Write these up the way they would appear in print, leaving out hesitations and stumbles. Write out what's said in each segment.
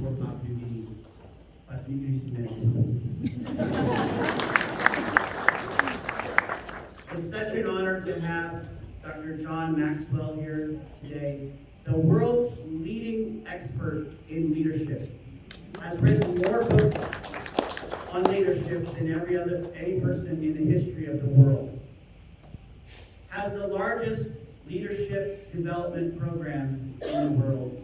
It's such an honor to have Dr. Maxwell here today, the world's leading expert in leadership. Has written more books on leadership than any person in the history of the world. Has the largest leadership development program in the world.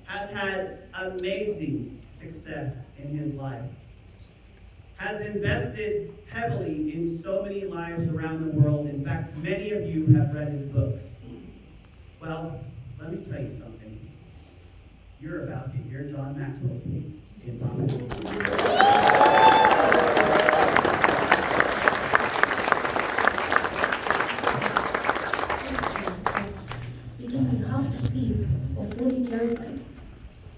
Has had amazing success in his life. Has invested heavily in so many lives around the world. In fact, many of you have read his books. Well, let me tell you something. You're about to hear John Maxwell speak in public. Beginning half asleep or fully terrified.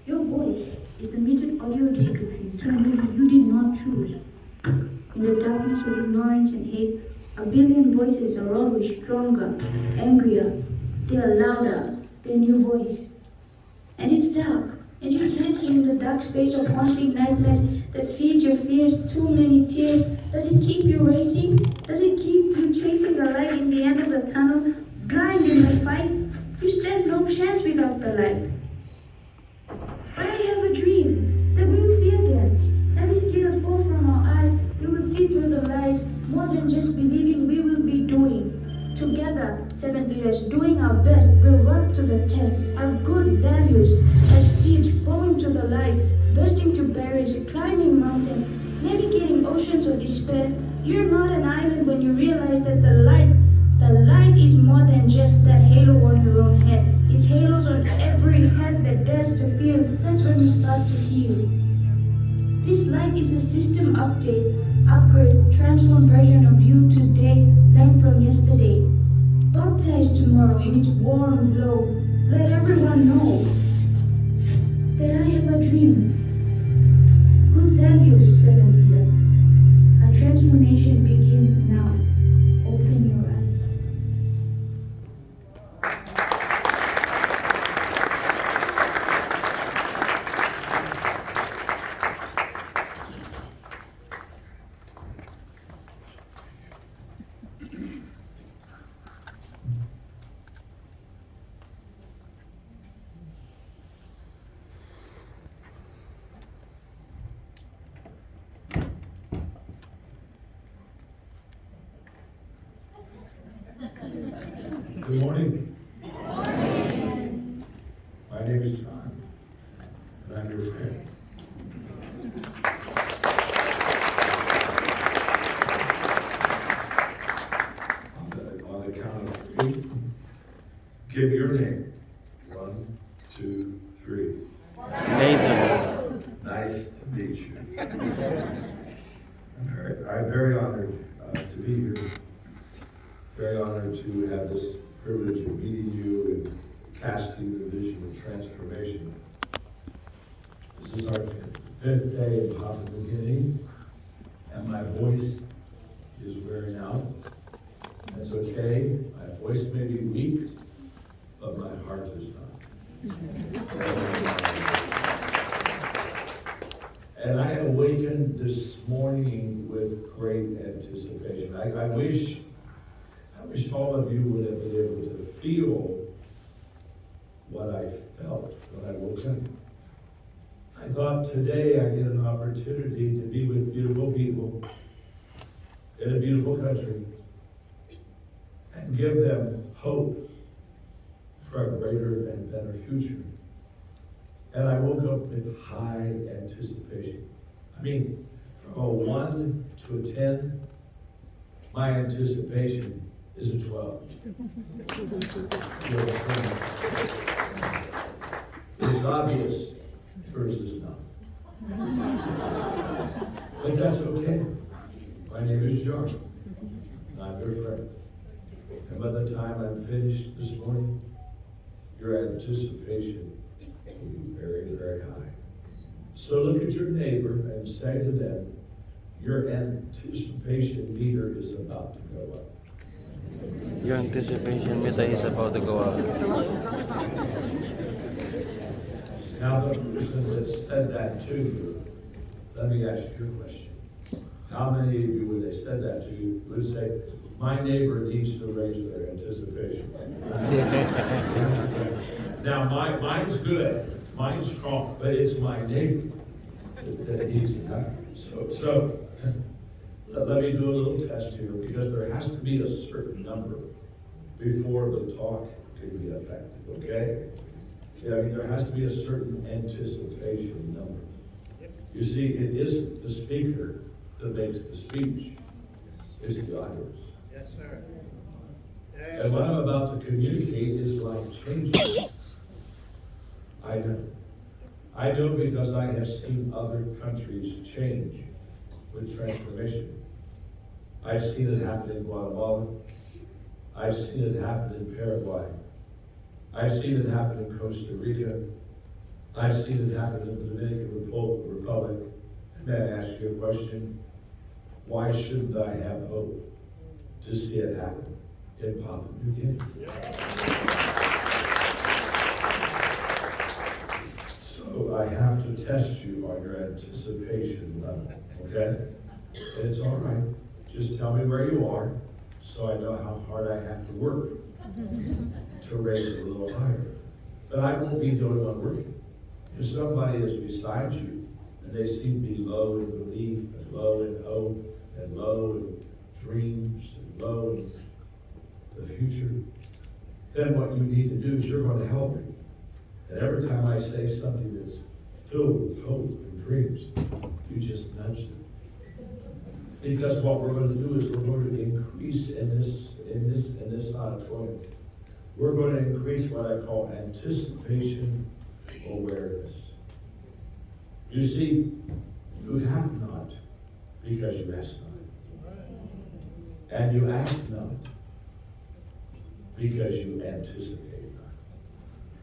Your voice is the muted audio description to a movie you did not choose. In the darkness of ignorance and hate, a billion voices are always stronger, angrier. They are louder than your voice. And it's dark, and you can't see in the dark space of haunting nightmares that feed your fears too many tears. Does it keep you racing? Does it keep you chasing the light in the end of the tunnel? Blind in the fight? You stand no chance without the light. But I have a dream that we will see again. Every scale falls from our eyes. We will see through the lies, more than just believing we will be doing. Together, 7 leaders doing our best will run to the test. Our good values, like seeds growing to the light, bursting through barriers, climbing mountains, navigating oceans of despair. You're not an island when you realize that the light is more than just that halo on your own head. It's halos on every head that dares to feel. That's when you start to heal. This light is a system upgrade, transformed version of you today, learned from yesterday. Baptized tomorrow in its warm glow. Let everyone know that I have a dream. Good values, 7 leaders. Our transformation begins now. Open your eyes. Good morning. Good morning. My name is John, and I'm your friend. On the count of 3, give your name. 1, 2, 3. Nathan. Nice to meet you. I'm very honored to be here. Very honored to have this privilege of meeting you and casting the vision of transformation. This is our fifth day in Papua New Guinea, and my voice is wearing out. That's okay. My voice may be weak, but my heart is not. And I awakened this morning with great anticipation. I wish all of you would have been able to feel what I felt when I woke up. I thought today I get an opportunity to be with beautiful people in a beautiful country and give them hope for a greater and better future. And I woke up with high anticipation. I mean, from a 1 to a 10, my anticipation is a 12. It's obvious, hers is not. But that's okay. My name is John. I'm your friend. And by the time I'm finished this morning, your anticipation will be very, very high. So look at your neighbor and say to them, your anticipation meter is about to go up. Your anticipation meter is about to go up. Now, the person that said that to you, let me ask you a question. How many of you, when they said that to you, would say, my neighbor needs to raise their anticipation? Now, mine's good, mine's strong, but it's my neighbor that needs it. So let me do a little test here, because there has to be a certain number before the talk can be effective, okay? Yeah, I mean, there has to be a certain anticipation number. You see, it isn't the speaker that makes the speech, it's the audience. Yes, sir. And what I'm about to communicate is life-changing. I know. I know because I have seen other countries change with transformation. I've seen it happen in Guatemala. I've seen it happen in Paraguay. I've seen it happen in Costa Rica. I've seen it happen in the Dominican Republic. May I ask you a question? Why shouldn't I have hope to see it happen in Papua New Guinea? So I have to test you on your anticipation level, okay? And it's all right. Just tell me where you are so I know how hard I have to work to raise it a little higher. But I won't be the only one working. If somebody is beside you and they seem to be low in belief and low in hope and low in dreams and low in the future, then what you need to do is you're going to help me. And every time I say something that's filled with hope and dreams, you just nudge them. Because what we're going to do is we're going to increase in this auditorium. We're going to increase what I call anticipation awareness. You see, you have not because you ask not. And you ask not because you anticipate not.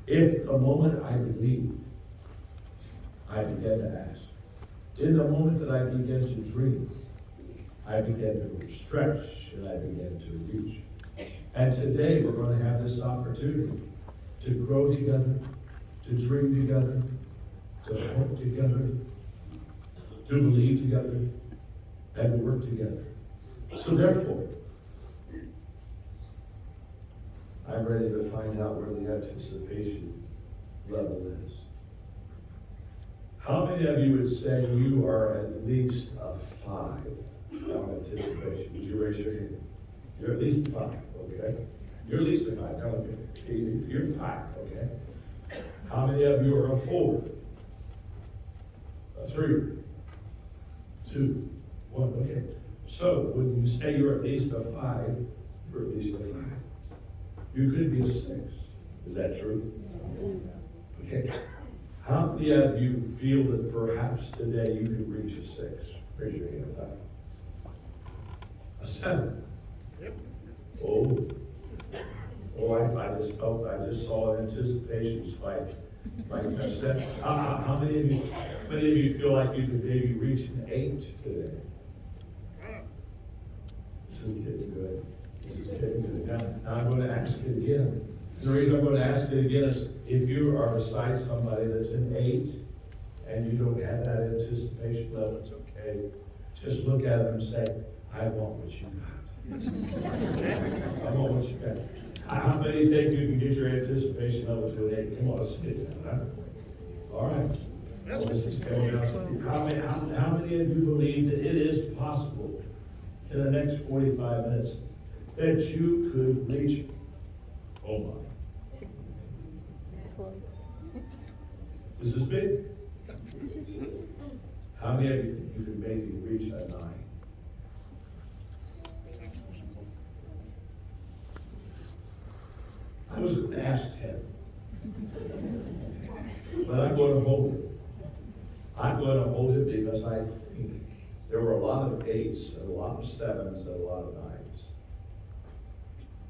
If the moment I believe, I begin to ask. In the moment that I begin to dream, I begin to stretch and I begin to reach. And today we're going to have this opportunity to grow together, to dream together, to hope together, to believe together, and to work together. So therefore, I'm ready to find out where the anticipation level is. How many of you would say you are at least a 5 on anticipation? Would you raise your hand? You're at least 5, okay? You're at least a 5. Now, okay. If you're 5, okay? How many of you are a 4? A 3? 2? 1, okay. So, when you say you're at least a 5, you're at least a 5. You could be a 6. Is that true? Okay. How many of you feel that perhaps today you could reach a 6? Raise your hand up. A 7? Oh, I just saw an anticipation spike. Like I said, how many of you feel like you could maybe reach an 8 today? This is getting good. This is getting good. Now I'm going to ask it again. And the reason I'm going to ask it again is if you are beside somebody that's an 8 and you don't have that anticipation level, it's okay. Just look at them and say, I want what you got. I want what you got. How many think you can get your anticipation level to an 8? Come on, let's get that, huh? All right. Well, this is going down. How many of you believe that it is possible in the next 45 minutes that you could reach, oh my. This is big. How many of you think you could maybe reach a 9? I was going to ask 10. But I'm going to hold it. I'm going to hold it because I think there were a lot of 8s and a lot of 7s and a lot of 9s.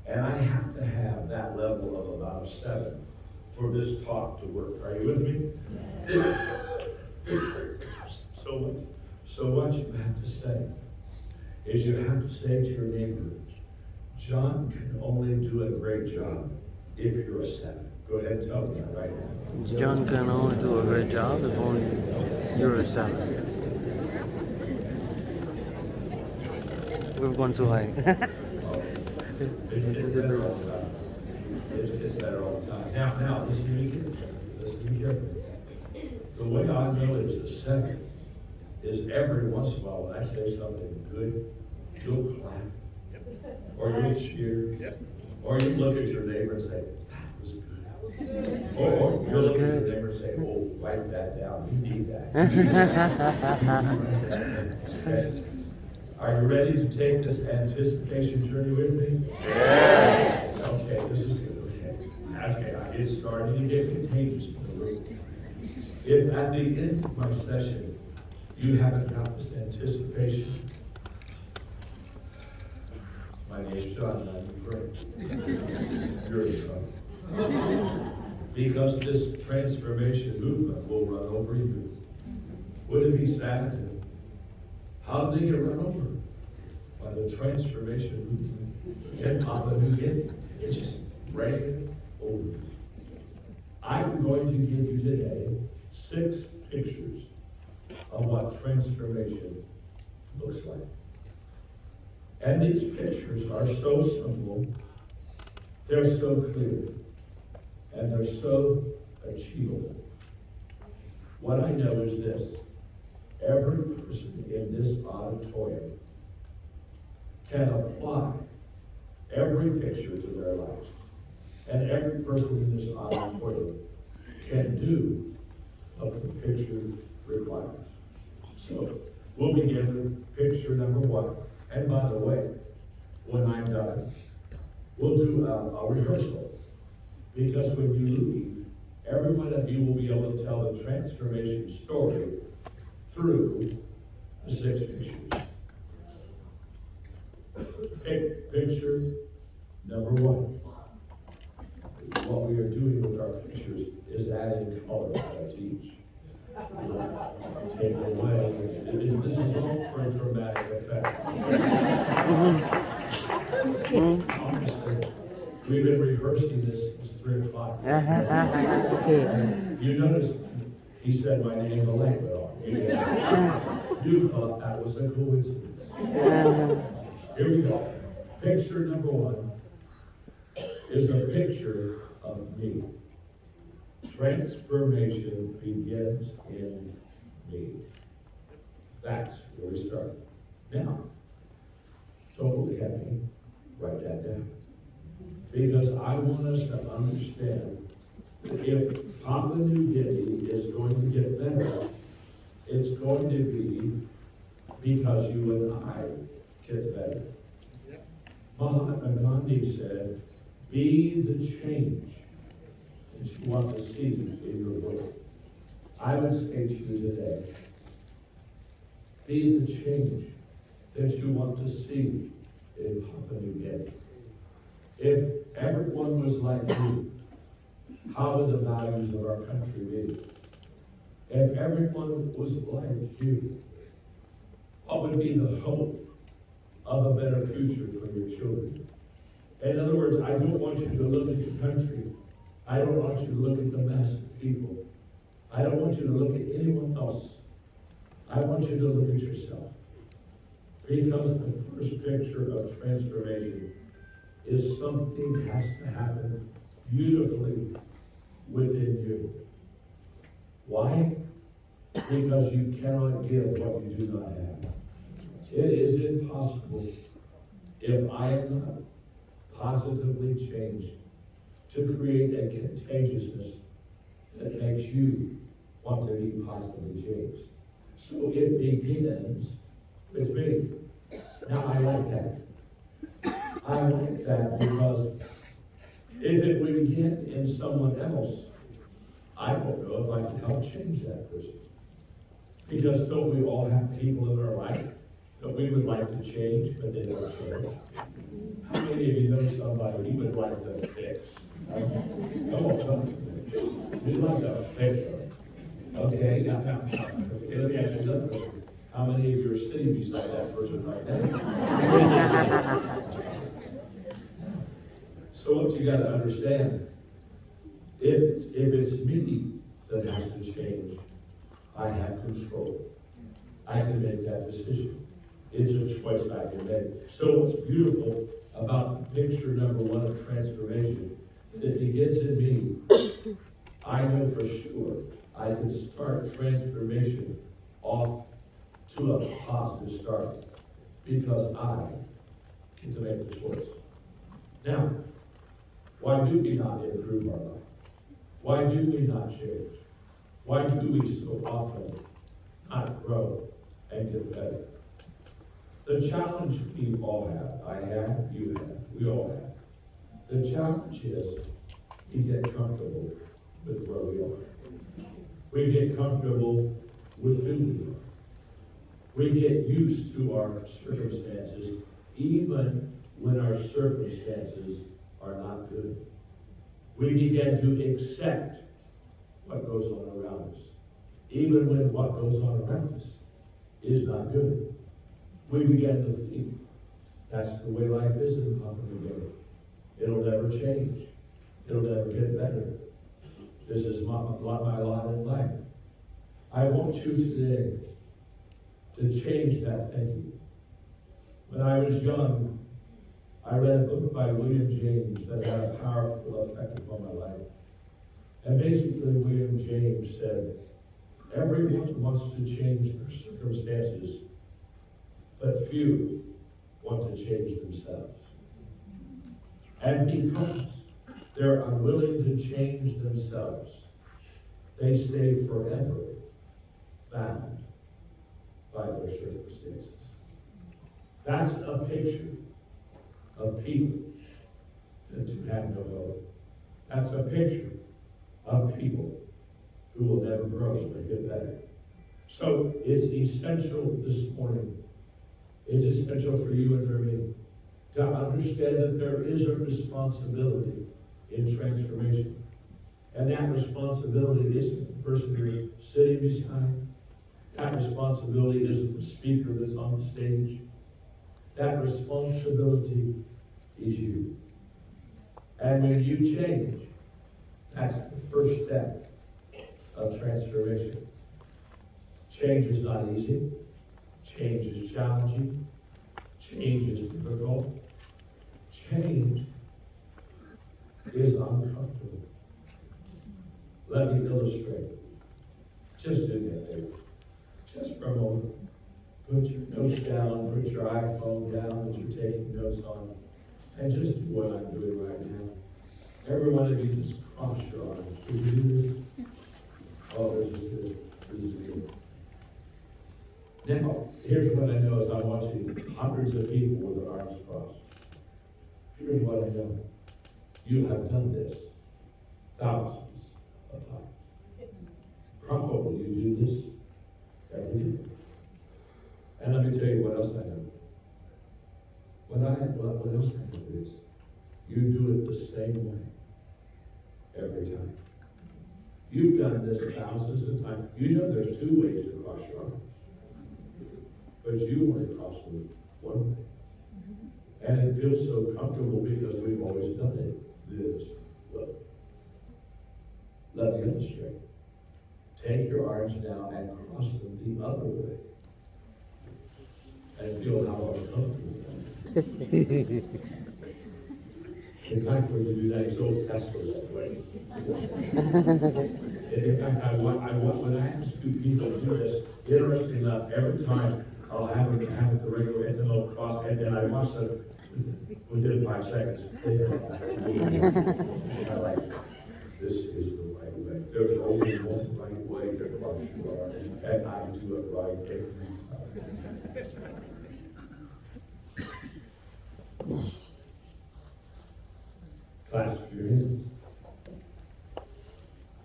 And I have to have that level of about a 7 for this talk to work. Are you with me? So what you have to say is you have to say to your neighbor, John can only do a great job if you're a 7. Go ahead and tell them that right now. John can only do a great job if only you're excelling. We've gone too high. It's getting better all the time. It's getting better all the time. Now, listen to me carefully. Listen to me carefully. The way I know it is the seven is every once in a while when I say something good, you'll clap, or you'll cheer, or you look at your neighbor and say, that was good. Or you'll look at your neighbor and say, oh, write that down, you need that. Okay. Are you ready to take this anticipation journey with me? Yes. Okay, this is good. Okay, it's starting to get contagious. If at the end of my session you haven't got this anticipation, my name's John, and I'm your friend. You're in trouble. Because this transformation movement will run over you. Would it be sad? How did they get run over? By the transformation movement in Papua New Guinea. It just ran over. I'm going to give you today 6 pictures of what transformation looks like. And these pictures are so simple, they're so clear, and they're so achievable. What I know is this: every person in this auditorium can apply every picture to their lives. And every person in this auditorium can do what the picture requires. So, we'll begin with picture number 1. And by the way, when I'm done, we'll do a rehearsal. Because when you leave, every one of you will be able to tell the transformation story through the 6 pictures. Picture number 1. What we are doing with our pictures is adding color to each. Take it away. This is all for a dramatic effect. Honestly, we've been rehearsing this since 3 o'clock. You notice he said my name the light went on. You thought that was a coincidence. Here we go. Picture number 1 is a picture of me. Transformation begins in me. That's where we start. Now, don't look at me. Write that down. Because I want us to understand that if Papua New Guinea is going to get better, it's going to be because you and I get better. Mahatma Gandhi said, be the change that you want to see in your world. I would say to you today, be the change that you want to see in Papua New Guinea. If everyone was like you, how would the values of our country be? If everyone was like you, what would be the hope of a better future for your children? In other words, I don't want you to look at your country. I don't want you to look at the mass of people. I don't want you to look at anyone else. I want you to look at yourself. Because the first picture of transformation is something has to happen beautifully within you. Why? Because you cannot give what you do not have. It is impossible if I am not positively changed to create a contagiousness that makes you want to be positively changed. So it begins with me. Now I like that. I like that because if it would begin in someone else, I don't know if I can help change that person. Because don't we all have people in our life that we would like to change, but they don't change? How many of you know somebody you would like to fix? Come on. We'd like to fix them. Okay, now, okay, let me ask you another question. How many of you are sitting beside that person right now? So what you got to understand If it's me that has to change, I have control. I can make that decision. It's a choice I can make. So what's beautiful about picture number one of transformation, if it begins in me, I know for sure I can start transformation off to a positive start because I get to make the choice. Now, why do we not improve our life? Why do we not change? Why do we so often not grow and get better? The challenge we all have, I have, you have, we all have. The challenge is we get comfortable with where we are. We get comfortable with who we are. We get used to our circumstances, even when our circumstances are not good. We begin to accept what goes on around us, even when what goes on around us is not good. We begin to think that's the way life is in Papa New. It'll never change. It'll never get better. This is my lot in life. I want you today to change that thinking. When I was young, I read a book by William James that had a powerful effect upon my life. And basically, William James said, everyone wants to change their circumstances, but few want to change themselves. And because they're unwilling to change themselves, they stay forever bound by their circumstances. That's a picture of people that have no hope. That's a picture of people who will never grow or get better. So it's essential this morning. It's essential for you and for me to understand that there is a responsibility in transformation. And that responsibility isn't the person you're sitting beside. That responsibility isn't the speaker that's on the stage. That responsibility is you. And when you change, that's the first step of transformation. Change is not easy. Change is challenging. Change is difficult. Change is uncomfortable. Let me illustrate. Just do me a favor. Just for a moment. Put your notes down, put your iPhone down that you're taking notes on, and just do what I'm doing right now. Every one of you just cross your arms. Can you do this? Oh, this is good. This is good. Now, here's what I know is I'm watching hundreds of people with their arms crossed. Here's what I know. You have done this thousands of times. Probably you do this every day. And let me tell you what else I know. What else I know is you do it the same way every time. You've done this thousands of times. You know there's two ways to cross your arms. But you only cross them one way. And it feels so comfortable because we've always done it this way. Let me illustrate. Take your arms now and cross them the other way. And feel how uncomfortable that is. In fact, when you do that, so that's the right way. In fact, when I ask two people to do this, interesting enough, every time I'll have it the regular, and then they'll cross, and then I watch them within 5 seconds. I like, this is the right way. There's only one right way to cross your arms, and I do it right every time. Clasp your hands.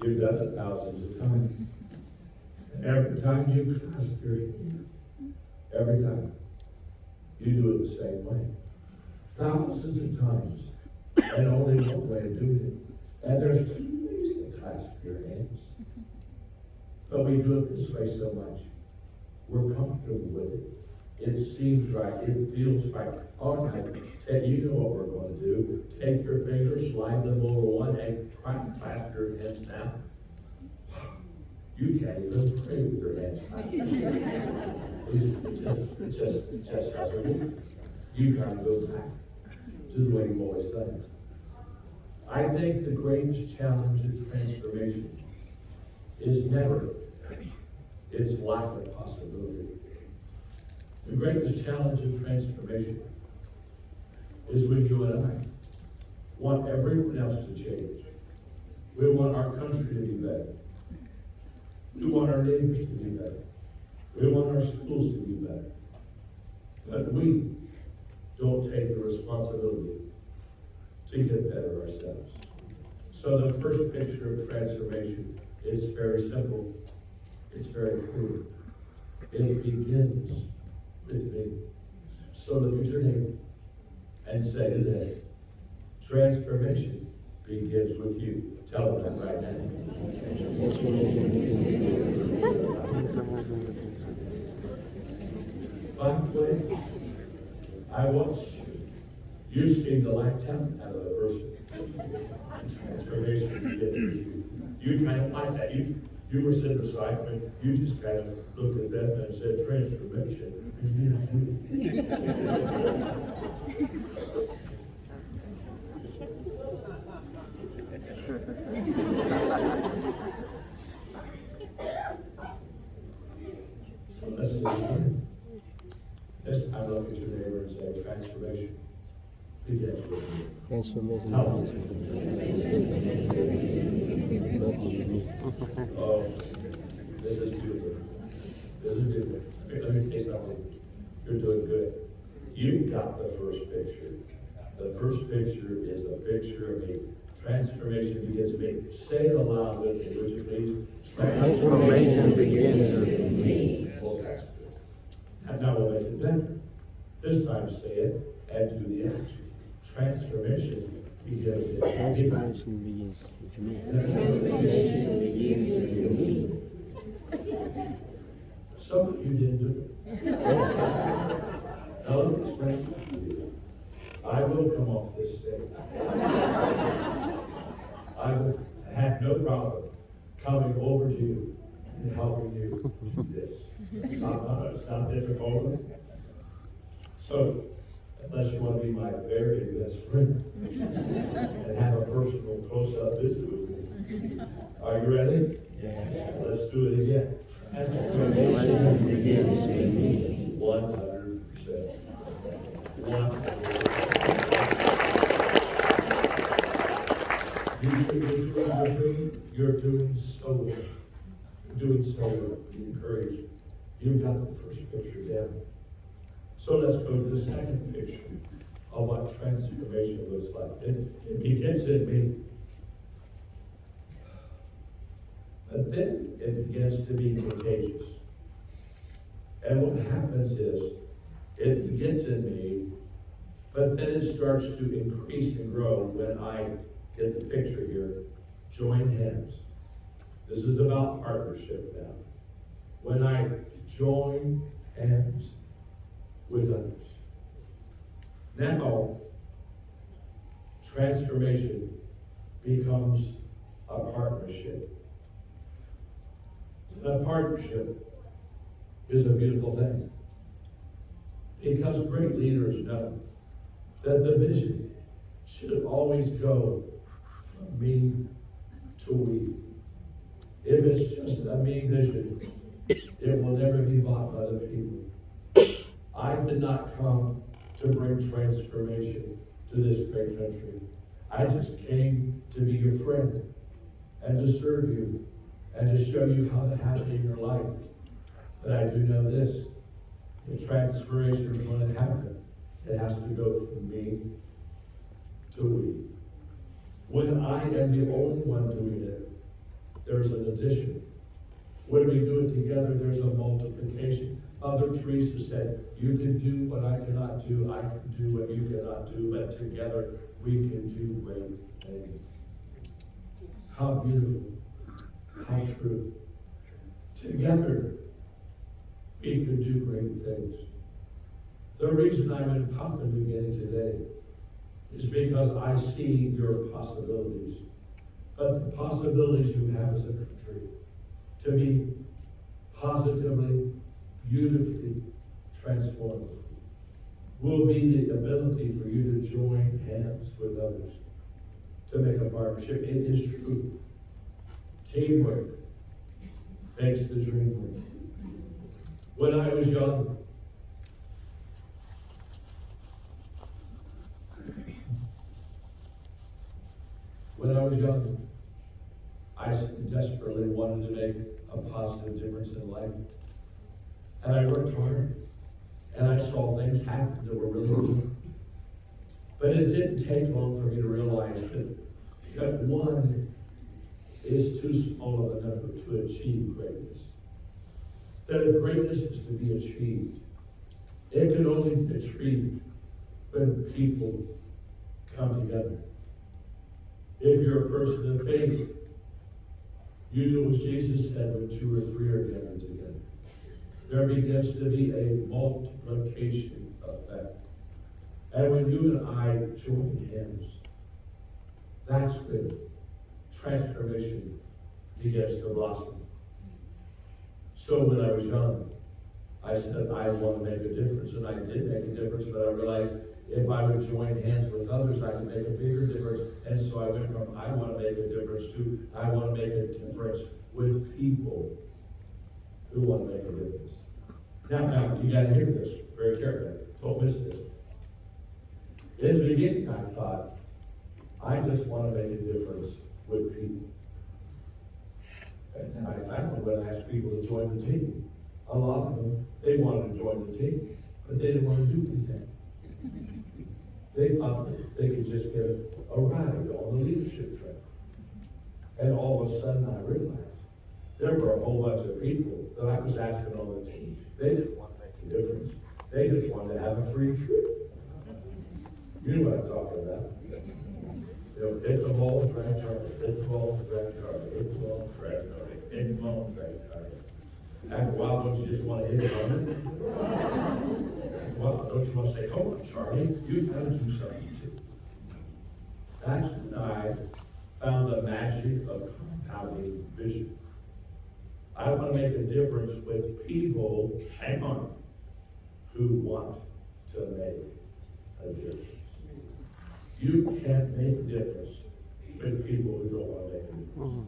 You've done it thousands of times. And every time you clasp your hand, every time, you do it the same way. Thousands of times, and only one way of doing it. And there's two ways to clasp your hands. But we do it this way so much. We're comfortable with it. It seems right, it feels right. All right, and you know what we're going to do. Take your fingers, slide them over one, and clasp your hands now. You can't even pray with your hands clasped. It just doesn't work. You gotta go back to the way you've always done it. I think the greatest challenge of transformation is never its lack of possibility. The greatest challenge of transformation is when you and I want everyone else to change. We want our country to be better. We want our neighbors to be better. We want our schools to be better. But we don't take the responsibility to get better ourselves. So the first picture of transformation is very simple. It's very clear. It begins with me. So look at your neighbor and say today, transformation begins with you. Tell them that right now. By the way, I watched you. You seem to like talent out of the person. And transformation begins with you. You kind of like that. You were sitting beside me. You just kind of looked at them and said, transformation begins with you. So let's do it again. This time look at your neighbor and say, transformation begins with me. Transformation. Oh, this is beautiful. This is beautiful. Okay, let me say something. You're doing good. You got the first picture. The first picture is a picture of me. Transformation begins with me. Say it aloud with me, would you please? Transformation begins with me. Well, that's good. And now we'll make it better. This time say it and do the action. Transformation begins with me. Transformation begins with me. Transformation begins with me. Some of you didn't do it. Now let me explain something to you. I will come off this stage. I will have no problem coming over to you and helping you do this. It's not difficult. So, unless you want to be my very best friend and have a personal close-up visit with me. Are you ready? Yes. Let's do it again. Transformation begins with me. 100%. 100%. You're doing so well. You're doing so well. Be encouraged. You've got the first picture down. So let's go to the second picture of what transformation looks like. It begins in me. But then it begins to be contagious. And what happens is, it begins in me, but then it starts to increase and grow when I get the picture here. Join hands. This is about partnership now. When I join hands with others. Now, transformation becomes a partnership. A partnership is a beautiful thing. Because great leaders know that the vision should always go from me to we. If it's just a me vision, it will never be bought by the people. I did not come to bring transformation to this great country. I just came to be your friend and to serve you and to show you how to have it in your life. But I do know this, if transformation is going to happen, it has to go from me to we. When I am the only one doing it, there's an addition. When we do it together, there's a multiplication. Mother Teresa said, you can do what I cannot do, I can do what you cannot do, but together we can do great things. How beautiful, how true. Together we can do great things. The reason I'm in Papua New Guinea today is because I see your possibilities. But the possibilities you have as a country to be positively, beautifully transformed will be the ability for you to join hands with others to make a partnership. It is true. Teamwork makes the dream work. When I was young, I desperately wanted to make a positive difference in life. And I worked hard. And I saw things happen that were really good. But it didn't take long for me to realize that one is too small of a number to achieve greatness. That if greatness is to be achieved, it can only be achieved when people come together. If you're a person of faith, you do as Jesus said, when 2 or 3 are gathered together, there begins to be a multiplication effect. And when you and I join hands, that's when transformation begins to blossom. So when I was young, I said, I want to make a difference, and I did make a difference, but I realized if I would join hands with others, I could make a bigger difference. And so I went from, I want to make a difference to, I want to make a difference with people who want to make a difference. Now, you got to hear this very carefully. Don't miss this. In the beginning, I thought, I just want to make a difference with people. And then I found when I asked people to join the team, a lot of them, they wanted to join the team, but they didn't want to do anything. They thought that they could just get a ride on the leadership train. And all of a sudden I realized there were a whole bunch of people that I was asking on the team. They didn't want to make a difference. They just wanted to have a free trip. You know what I'm talking about. You know, hit the ball, drag target, hit the ball, drag target, hit the ball, drag target, hit the ball, drag target. After a while, don't you just want to hit it on it? After a while, don't you want to say, come on, Charlie, you've got to do something too. That's when I found the magic of compounding vision. I want to make a difference with people, hang on, who want to make a difference. You can't make a difference with people who don't want to make a difference.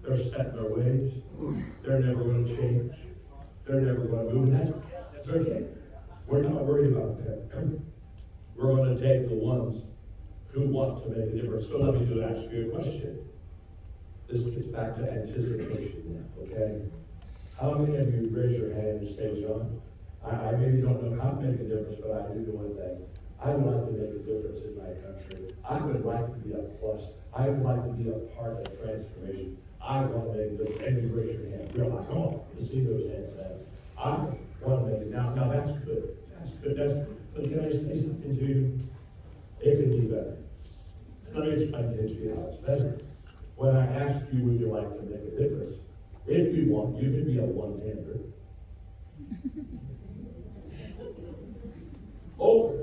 They're set in their ways. They're never going to change. They're never going to move. And that's okay. We're not worried about that. We're going to take the ones who want to make a difference. So let me ask you a question. This gets back to anticipation now, okay? How many of you raise your hand and say, John, I maybe don't know how to make a difference, but I do know one thing. I would like to make a difference in my country. I would like to be a plus. I would like to be a part of transformation. I want to make a difference. And you raise your hand. You're like, come on, let's see those hands now. I want to make it. Now that's good. That's good. That's good. But can I say something to you? It could be better. Let me explain it to you how it's better. When I ask you, would you like to make a difference? If you want, you can be a one-hander. Or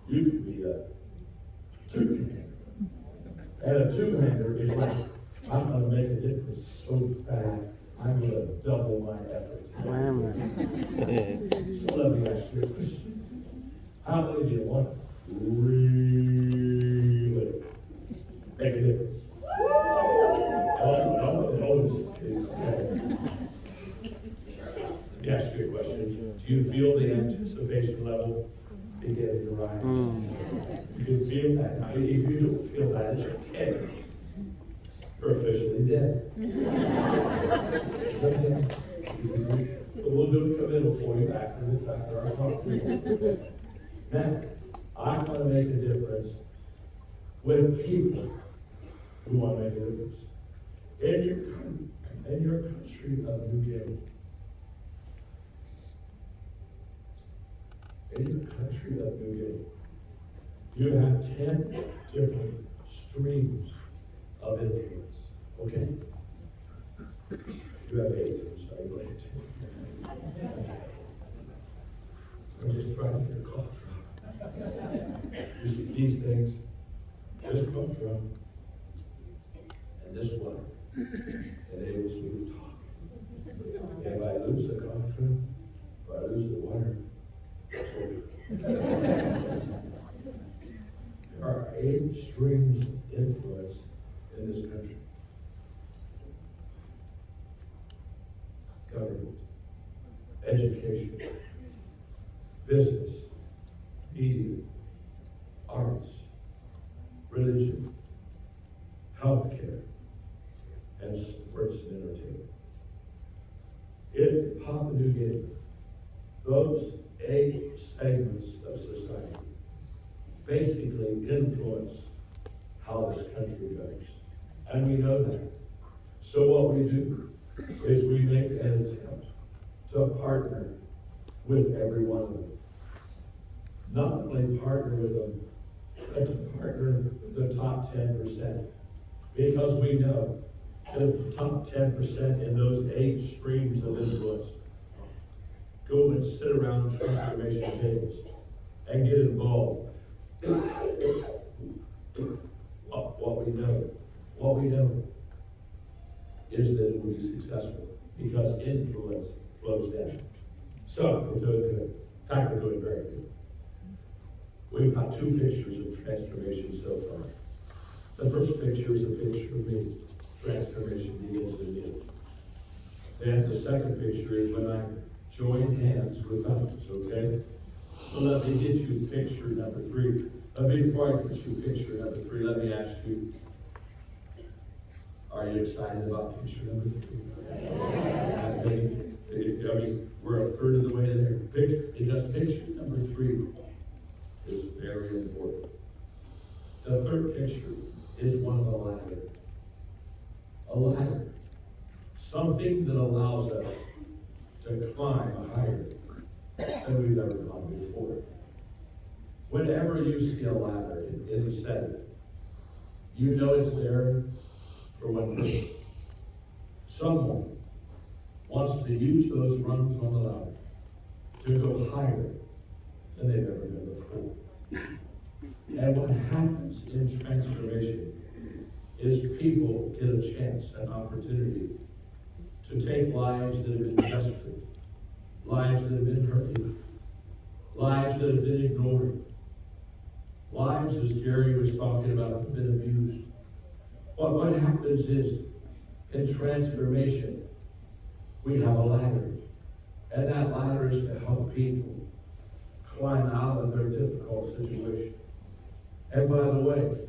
you could be a two-hander. And a two-hander is like, I'm going to make a difference so bad, I'm going to double my effort. So let me ask you a question. How many of you want to really make a difference? Let me ask you a question. Do you feel the anticipation level beginning to rise? Do you feel that? Now, if you don't feel that, it's okay. You're officially dead. It's okay. But we'll do a committal for you after our talk. Now, I want to make a difference with people who want to make a difference. In your country of New Guinea. In your country of New Guinea, you have 10 different streams of influence. Okay? You have 8, so I go ahead. I'm just cough drop. You see these things? This cough drop and this water enables me to talk. If I lose the cough drop, or I lose the water, it's over. There are 8 streams of influence in this country. Government, education, business, media, arts, religion, healthcare, and sports and entertainment. In Papua New Guinea, those 8 segments of society basically influence how this country goes. And we know that. So what we do is we make an attempt to partner with every one of them. Not only partner with them, but to partner with the top 10%. Because we know that the top 10% in those 8 streams of influence go and sit around transformation tables and get involved. What we know is that it will be successful because influence flows down. So we're doing good. In fact, we're doing very good. We've got 2 pictures of transformation so far. The first picture is a picture of me. Transformation begins in me. Then the second picture is when I join hands with others, okay? So let me get you picture number 3. But before I get you picture number 3, let me ask you, are you excited about picture number 3? I mean, we're a third of the way there. Because picture number 3 is very important. The third picture is one of a ladder. A ladder. Something that allows us to climb higher than we've ever gone before. Whenever you see a ladder in any setting, you know it's there for one purpose. Someone wants to use those rungs on the ladder to go higher than they've ever been before. And what happens in transformation is people get a chance, an opportunity to take lives that have been desperate, lives that have been hurting, lives that have been ignored, lives, as Gary was talking about, have been abused. What happens is, in transformation, we have a ladder. And that ladder is to help people climb out of their difficult situation. And by the way,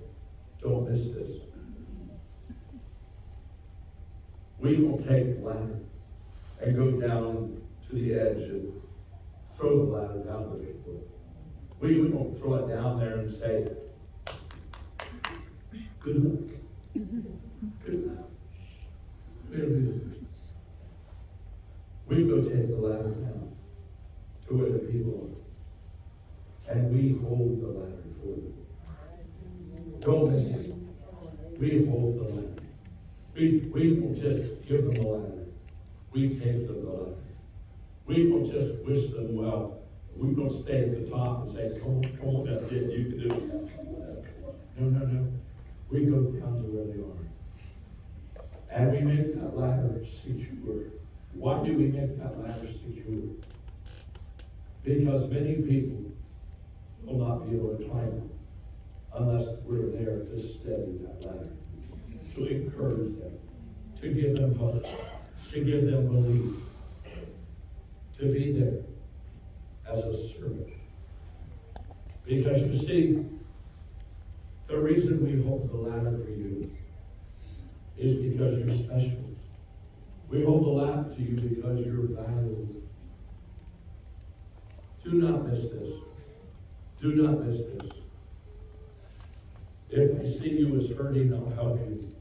don't miss this. We will take the ladder and go down to the edge and throw the ladder down to people. We won't throw it down there and say, good luck. Good luck. We go take the ladder down to where the people are. And we hold the ladder for them. Don't miss it. We hold the ladder. We won't just give them the ladder. We take them the ladder. We won't just wish them well. We don't stay at the top and say, come on, that did, you can do it. No. We go down to where they are. And we make that ladder secure. Why do we make that ladder secure? Because many people will not be able to climb it unless we're there to steady that ladder, to encourage them, to give them hope, to give them belief, to be there as a servant. Because you see, the reason we hold the ladder for you is because you're special. We hold the ladder to you because you're valuable. Do not miss this. Do not miss this. If I see you as hurting, I'll help you.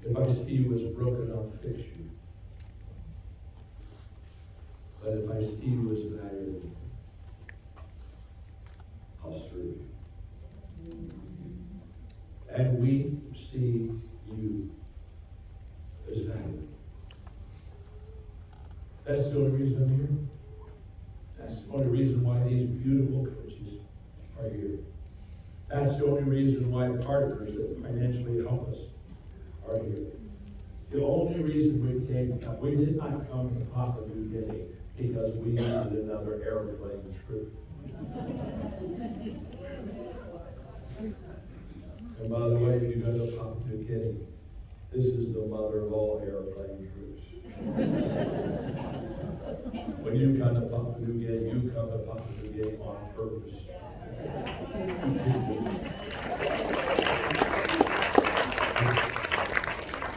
If I see you as broken, I'll fix you. But if I see you as valuable, I'll serve you. And we see you as valuable. That's the only reason I'm here. That's the only reason why these beautiful coaches are here. That's the only reason why partners that financially help us are here. The only reason we did not come to Papua New Guinea because we needed another airplane trip. And by the way, if you go to Papua New Guinea, this is the mother of all airplane trips. When you come to Papua New Guinea, you come to Papua New Guinea on purpose.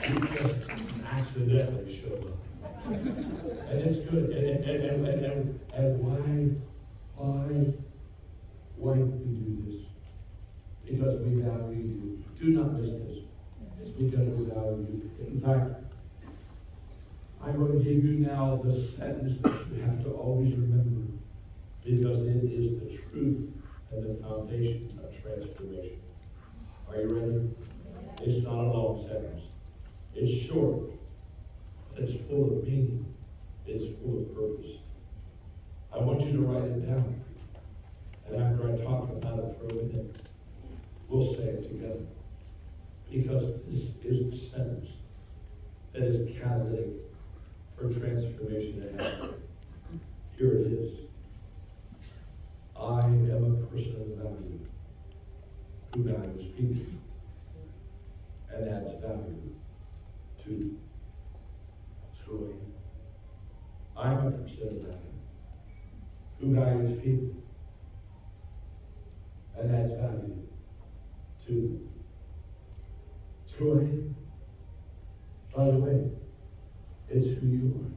You just accidentally show up. And it's good. And why do we do this? Because we value you. Do not miss this. It's because we value you. In fact, I'm going to give you now the sentence that you have to always remember, because it is the truth and the foundation of transformation. Are you ready? It's not a long sentence. It's short. It's full of meaning. It's full of purpose. I want you to write it down. And after I talk about it for a minute, we'll say it together. Because this is the sentence that is catalytic for transformation to happen. Here it is. I am a person of value who values people and adds value to Troy. I'm a person of value who values people and adds value to Troy. By the way, it's who you are.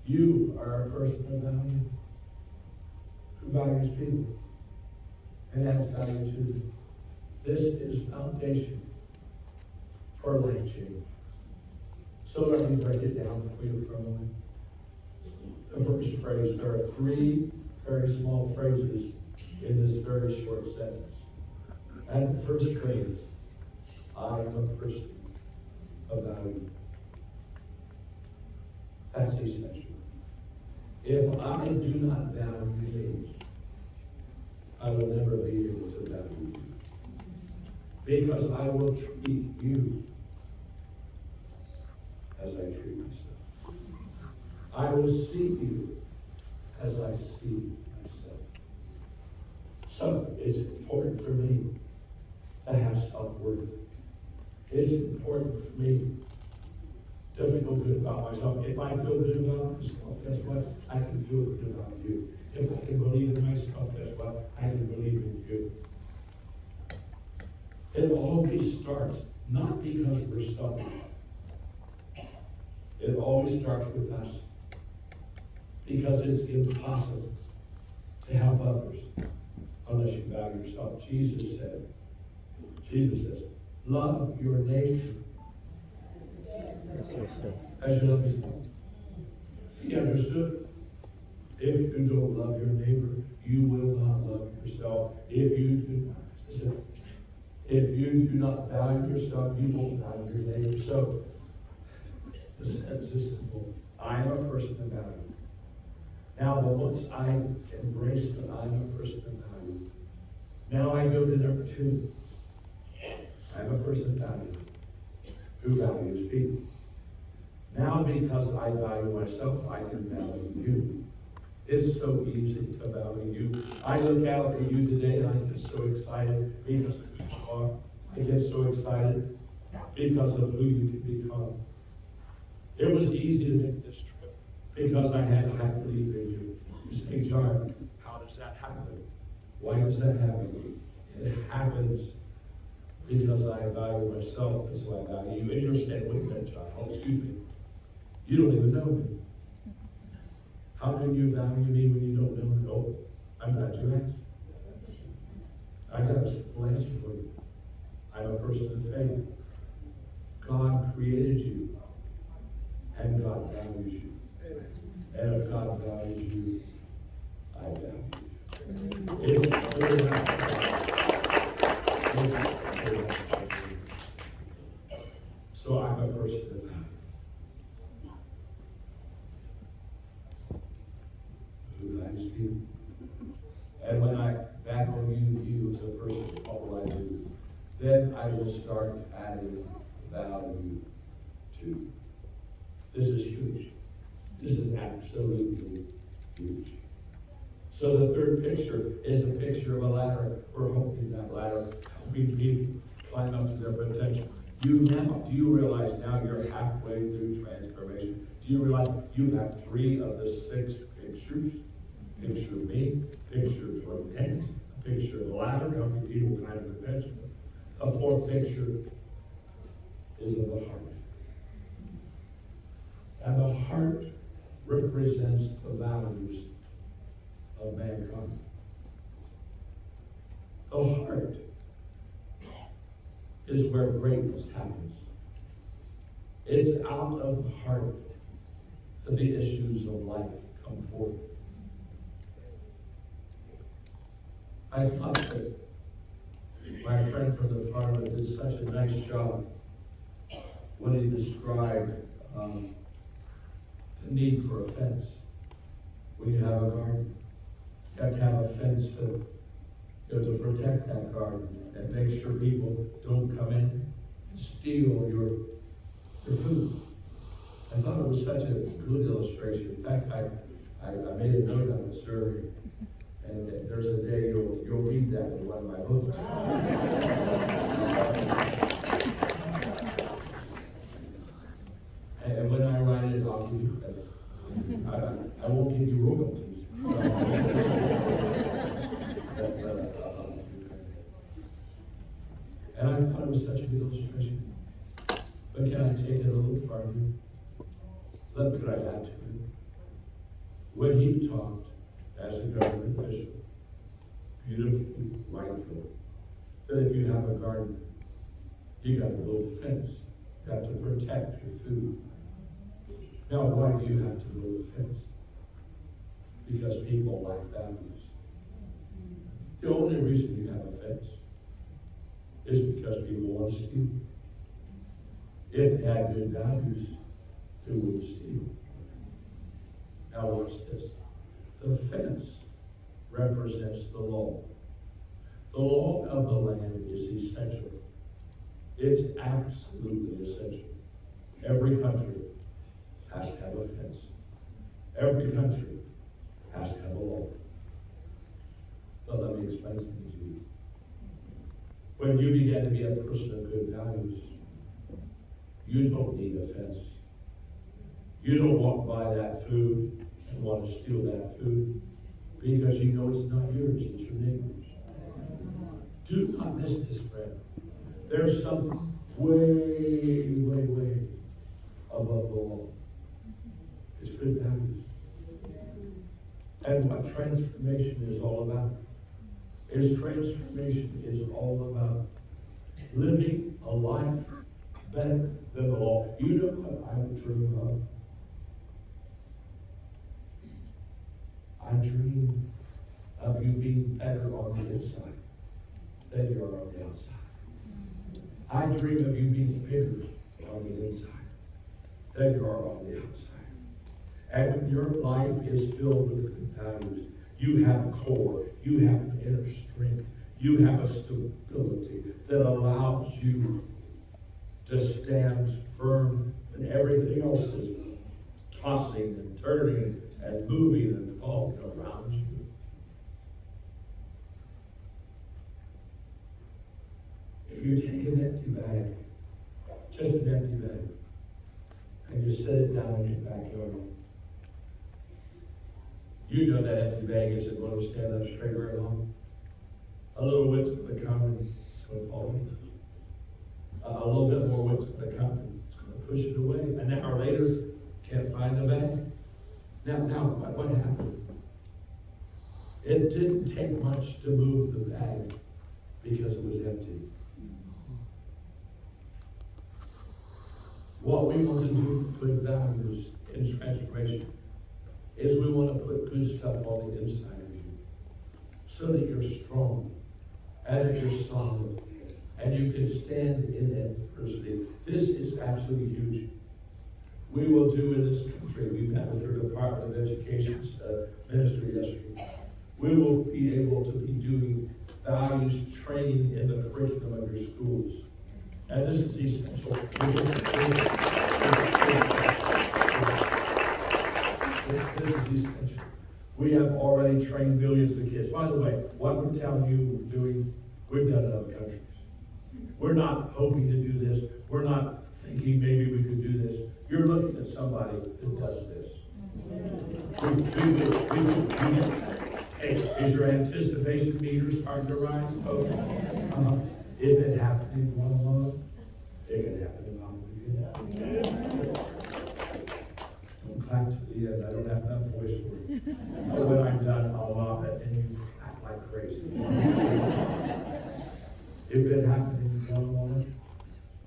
You are a person of value who values people and adds value to them. This is foundation for life change. So let me break it down for you for a moment. The first phrase, there are three very small phrases in this very short sentence. And the first phrase, I am a person of value. That's essential. If I do not value things, I will never be able to value you. Because I will treat you as I treat myself. I will see you as I see myself. So it's important for me to have self-worth. It's important for me to feel good about myself. If I feel good about myself, guess what? I can feel good about you. If I can believe in myself, guess what? I can believe in you. It always starts, not because we're selfish. It always starts with us. Because it's impossible to help others unless you value yourself. Jesus says, love your neighbor Yes, sir. as you love yourself. He understood. If you don't love your neighbor, you will not love yourself. If you do not value yourself, you won't value your neighbor. So, the sentence is simple. I am a person of value. Now, once I embrace that I'm a person of value, now I go to number 2. I'm a person of value who values people. Now, because I value myself, I can value you. It's so easy to value you. I look out at you today and I get so excited because of who you are. I get so excited because of who you can become. It was easy to make this trip because I belief in you. You say, John, how does that happen? Why does that happen? It happens because I value myself, and so I value you. And you're saying, wait a minute, John, excuse me. You don't even know me. How can you value me when you don't know me? Oh, I'm glad you asked. I got a simple answer for you. I'm a person of faith. God created you, and God values you. And if God values you, I value you. It's very So I'm a person of value. Who values people. And when I value you as a person, what will I do? Then I will start adding value to you. This is huge. This is absolutely huge. So the third picture is a picture of a ladder. We're hoping that ladder helping people climb up to their potential. Do you realize now you're halfway through transformation? Do you realize you have 3 of the 6 pictures? Picture of me, picture of repentance, a picture of the ladder helping people climb to potential. A 4th picture is of the heart. And the heart represents the values of mankind. The heart is where greatness happens. It's out of the heart that the issues of life come forth. I thought that my friend from the parliament did such a nice job when he described the need for a fence. When you have a garden, you have to have a fence to protect that garden and make sure people don't come in and steal your food. I thought it was such a good illustration. In fact, I made a note of it, sir, and there's a day you'll read that in one of my books. And when I write it, I'll give you credit. I won't give you royalties. And I thought it was such a good illustration. But can I take it a little further? What could I add to it? When he talked as a government official, beautifully rightful, that if you have a garden, you got to build a fence. You have to protect your food. Now, why do you have to build a fence? Because people lack values. The only reason you have a fence is because people want to steal. If they had good values, they wouldn't steal. Now watch this. The fence represents the law. The law of the land is essential. It's absolutely essential. Every country has to have a fence. Every country has to have a law. But let me explain something to you. When you begin to be a person of good values, you don't need a fence. You don't walk by that food and want to steal that food because you know it's not yours, it's your neighbor's. Do not miss this, friend. There's something way, way, way above the law. It's good values. And what transformation is all about is transformation is all about living a life better than the law. You know what I would dream of? I dream of you being better on the inside than you are on the outside. I dream of you being bigger on the inside than you are on the outside. And when your life is filled with good values, you have a core, you have an inner strength, you have a stability that allows you to stand firm when everything else is tossing and turning and moving and falling around you. If you take an empty bag, just an empty bag, and you set it down in your backyard, you know that empty bag isn't going to stand up straight very long. A little wind's going to come and it's going to fall in. A little bit more wind's going to come and it's going to push it away. An hour later, can't find the bag. Now, what happened? It didn't take much to move the bag because it was empty. What we want to do with values in transformation is we want to put good stuff on the inside of you so that you're strong and that you're solid and you can stand in adversity. This is absolutely huge. we will do in this country. We met with our Department of Education's minister yesterday. We will be able to be doing values training in the curriculum of your schools. And this is essential. This is essential. We have already trained millions of kids. By the way, what we're telling you we're doing, we've done in other countries. We're not hoping to do this. We're not thinking maybe we could do this. You're looking at somebody that does this. Hey, is your anticipation meter starting to rise? Okay. If it happened in Guatemala, it can happen in Guatemala. Don't clap to the end. I don't have enough voice for you. But when I'm done, I'll laugh it and you clap like crazy. If it happened in Guatemala,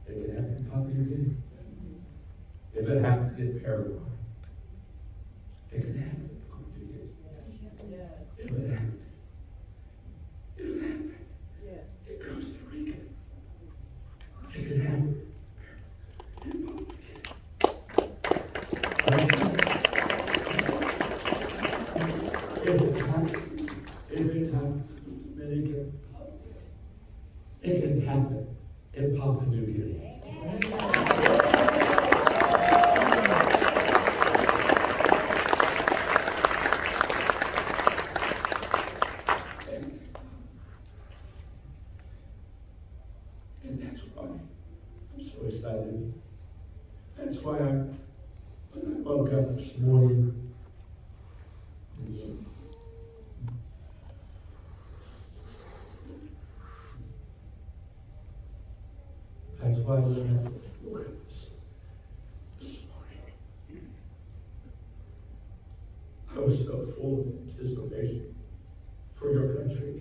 it can happen in Papua New Guinea. If it happened in Paraguay, it can happen in Papua New Guinea. If it happened in Costa Rica, it can happen in Papua New Guinea. If it happened in Dominican, it can happen in Papua New Guinea. And that's why I'm so excited. That's why when I woke up this morning, that's why when I woke up this morning, I was so full of anticipation for your country.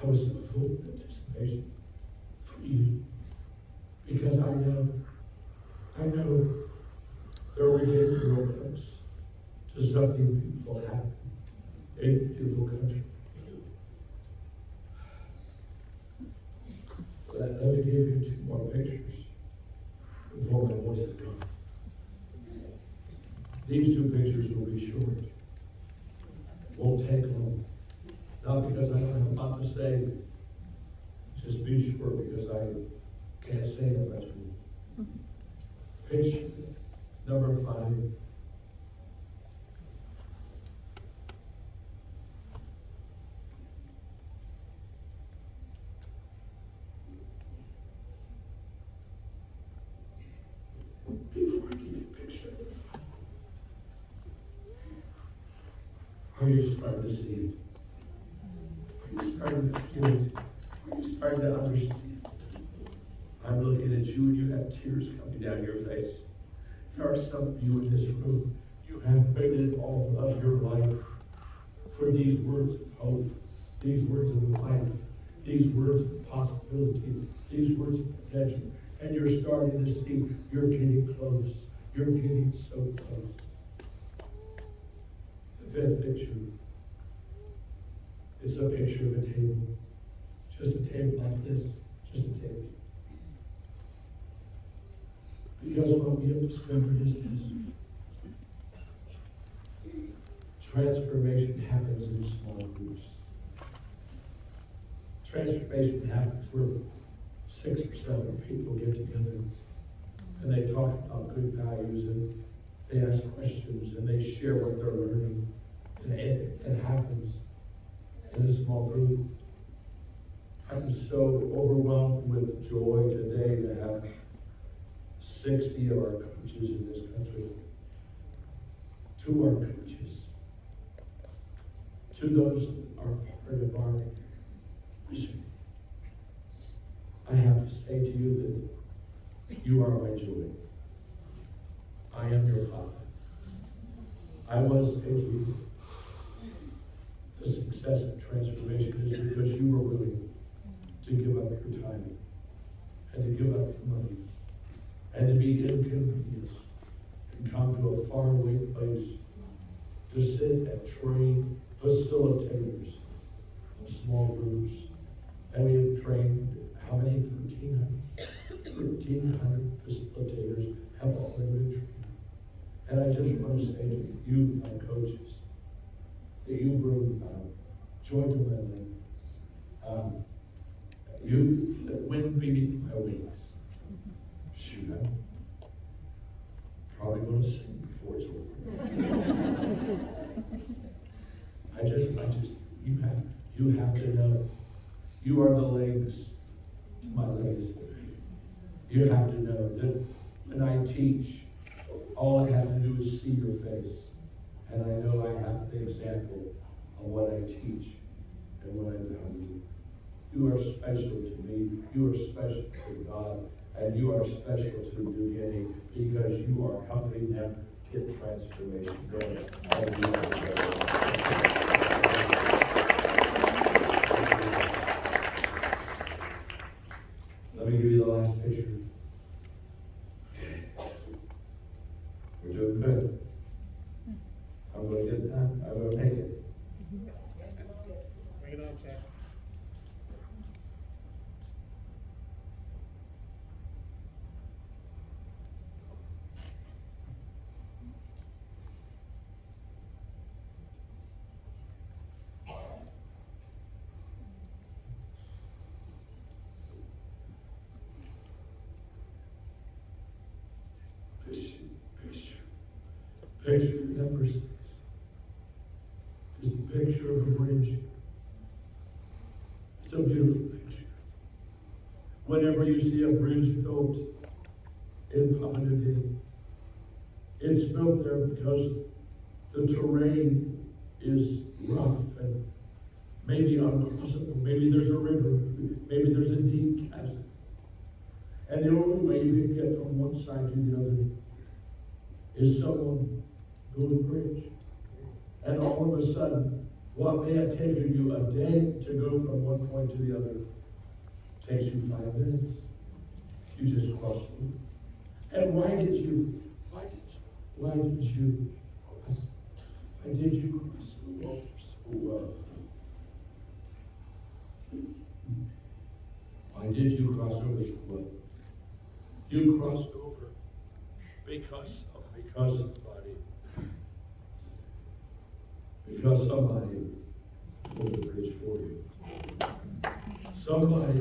I was so full of anticipation for you. Because I know that we're getting real close to something beautiful happening in a beautiful country. Let me give you two more pictures before my voice is gone. These two pictures will be short. Won't take long. Not because I don't have a lot to say. Just be sure because I can't say that much. Picture number 5. Before I give you picture number 5, are you starting to see it? Are you starting to feel it? Are you starting to understand? I'm looking at you and you have tears coming down your face. There are some of you in this room, you have waited all of your life for these words of hope, these words of life, these words of possibility, these words of potential. And you're starting to see you're getting close. You're getting so close. The 5th picture is a picture of a table. Just a table like this. Just a table. Because what we have discovered is this. Transformation happens in small groups. Transformation happens where 6% of people get together and they talk about good values and they ask questions and they share what they're learning. And it happens in a small group. I'm so overwhelmed with joy today to have 60 of our coaches in this country. 2 our coaches. 2 those that are part of our mission. I have to say to you that you are my joy. I am your Papa. I want to say to you, the success of transformation is because you were willing to give up your time and to give up your money and to be inconvenienced and come to a faraway place to sit and train facilitators in small groups. And we have trained how many? 1,300 facilitators have all the victory. And I just want to say to you, my coaches, that you bring joy to my life. You that wind beneath my wings. Shoot, I'm probably going to sing before it's over. You have to know, you are the legs to my legacy. You have to know that when I teach, all I have to do is see your face. And I know I have the example of what I teach and what I value. You are special to me. You are special to God. And you are special to the beginning because you are helping them get transformation going. Let me give you the last picture. We're doing good. I'm going to get it done. I'm going to make it. Bring it on, sir. Picture number 6 is the picture of a bridge. It's a beautiful picture. Whenever you see a bridge built in Papua New Guinea, it's built there because the terrain is rough and maybe uncrossable. Maybe there's a river. Maybe there's a deep chasm. And the only way you can get from one side to the other is someone build a bridge. And all of a sudden, what may have taken you a day to go from one point to the other takes you 5 minutes. You just cross over. And why did you cross the water so well? Why did you cross over so well? You crossed over because somebody pulled the bridge for you. Somebody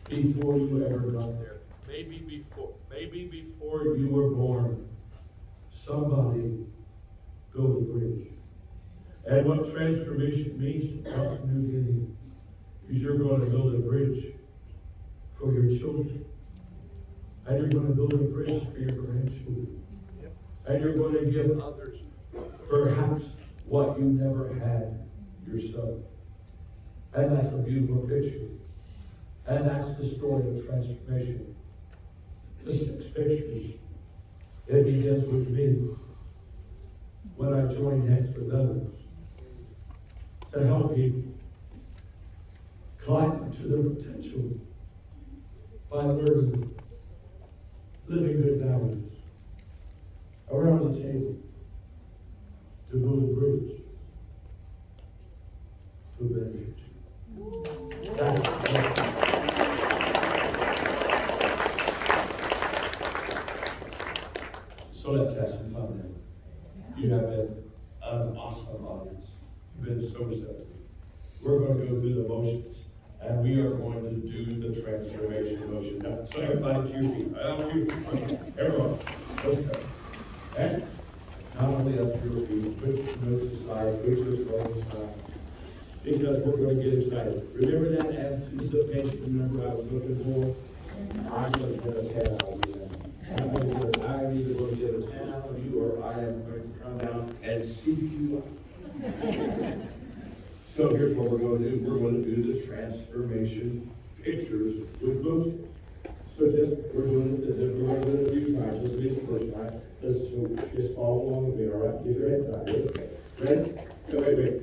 before you ever got there. Maybe before you were born. Somebody built a bridge. And what transformation means to Papua New Guinea is you're going to build a bridge for your children. And you're going to build a bridge for your grandchildren. And you're going to give others perhaps what you never had yourself. And that's a beautiful picture. And that's the story of transformation. The 6 pictures. It begins with me when I join hands with others to help people climb to their potential by learning, living good values around the table to build a bridge to a better future. So let's have some fun now. You have been an awesome audience. You've been so receptive. We're going to go through the motions, and we are going to do the transformation motion. Now, so everybody to your feet. Everyone, let's go. And not only up to your feet, put your nose aside, put your throat aside, because we're going to get excited. Remember that anticipation number I was looking for? I'm going to get a 10 out of you. I'm either going to get a 10 out of you, or I am going to come down and seek you up. So here's what we're going to do. We're going to do the transformation pictures with motion. So we're going to do it a few times. Let's do it the first time. Let's just follow along with me, all right? Get your head tight. Ready? Go, wait.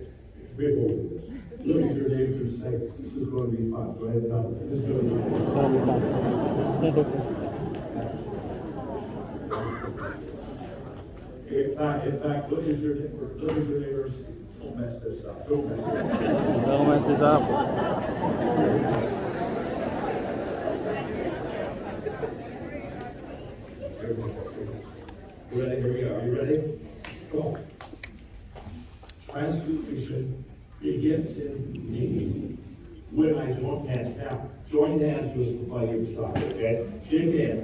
Before we do this, look at your neighbor and say, this is going to be fun. Go ahead and tell them. This is going to be fun. In fact, look at your neighbor and say, don't mess this up. Don't mess this up. Here we go. You ready? Here we go. Are you ready? Come on. Transformation begins in me when I join hands. Now, join hands with somebody on the side, okay? Shake hands.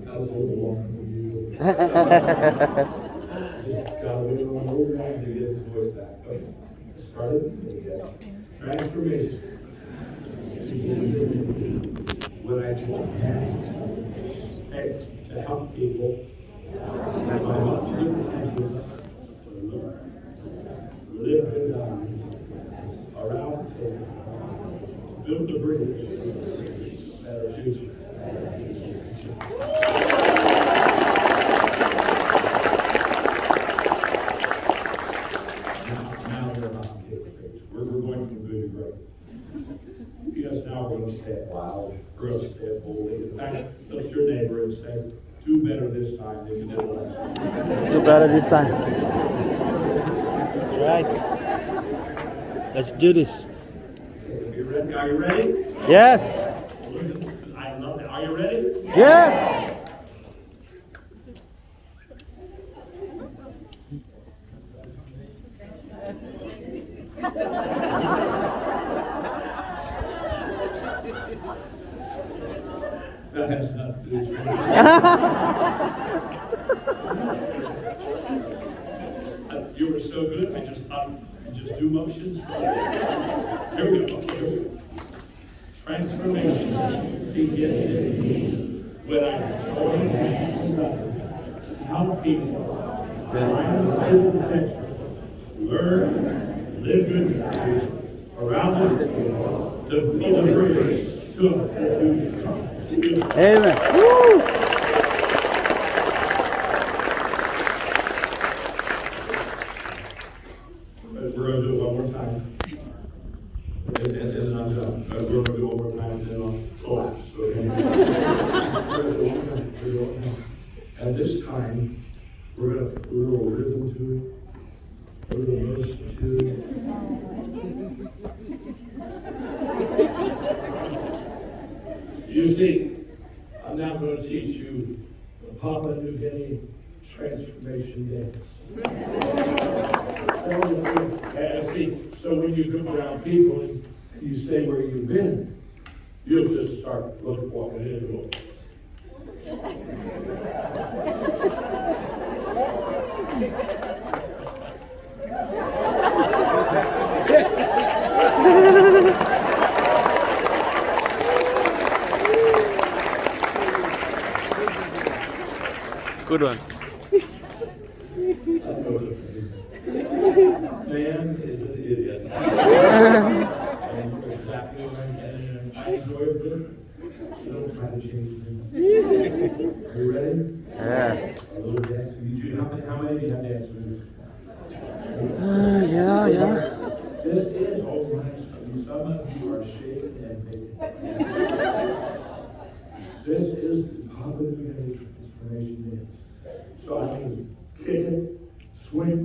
That was a little long for you. Just got a little long to get his voice back. Okay. Started. Okay. Transformation. When I join hands to help people, and my heart to the potential to learn, live and die around the table, build a bridge, better future. Now we're about to take a page. We're going from good to great. Yes, now we're going to say it loud. We're going to say it boldly. In fact, look at your neighbor and say, do better this time than you did last time. Do better this time. Right. Let's do this. You ready? Are you ready? Yes. I love it. Are you ready? Yes. That has nothing to do with you were so good, I just thought you just do motions. Here we go. Okay, here we go. Transformation begins in me when I join hands together, help people, find full potential, learn, live good values around this world, to be the bridge to a future. Amen. Woo. We're going to do it one more time. And then I'm done. We're going to do it one more time and then I'll collapse. Okay? And this time, we're going to do a little rhythm to it. A little motion to it. You see, I'm now going to teach you the Papua New Guinea transformation dance. And see, so when you come around people and you say where you've been, you'll just start walking into it. Good one. Man is an idiot. And exactly what I'm getting, and I enjoy it, so don't try to change me. Are you ready? Yes. A little dance for you two. How many do you have dance moves? Yeah. This is all right. Some of you are shaking and baking. This is the Papua New Guinea transformation dance. So I mean, kick it, swing,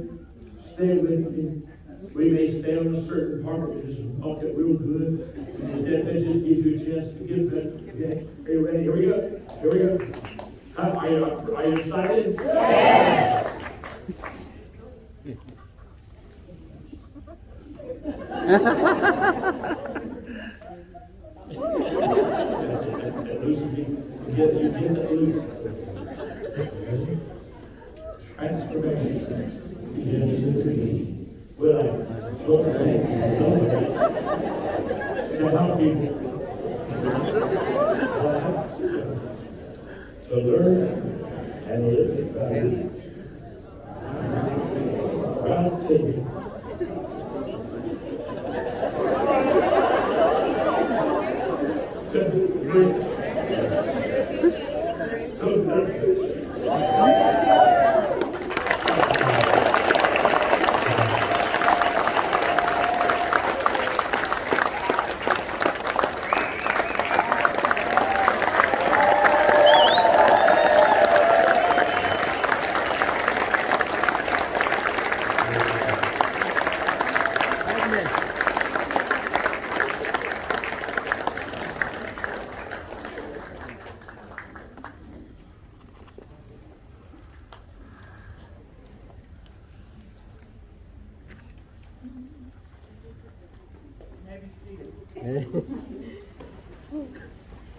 stay with me. We may stay on a certain part, but just bump it real good. And that just gives you a chance to get back. Okay, are you ready? Here we go. Here we go. Are you excited? Yeah. Get that loose. Transformation begins in me. When I join hands to help people to learn and live with values. God take me. To be rich. To perfect.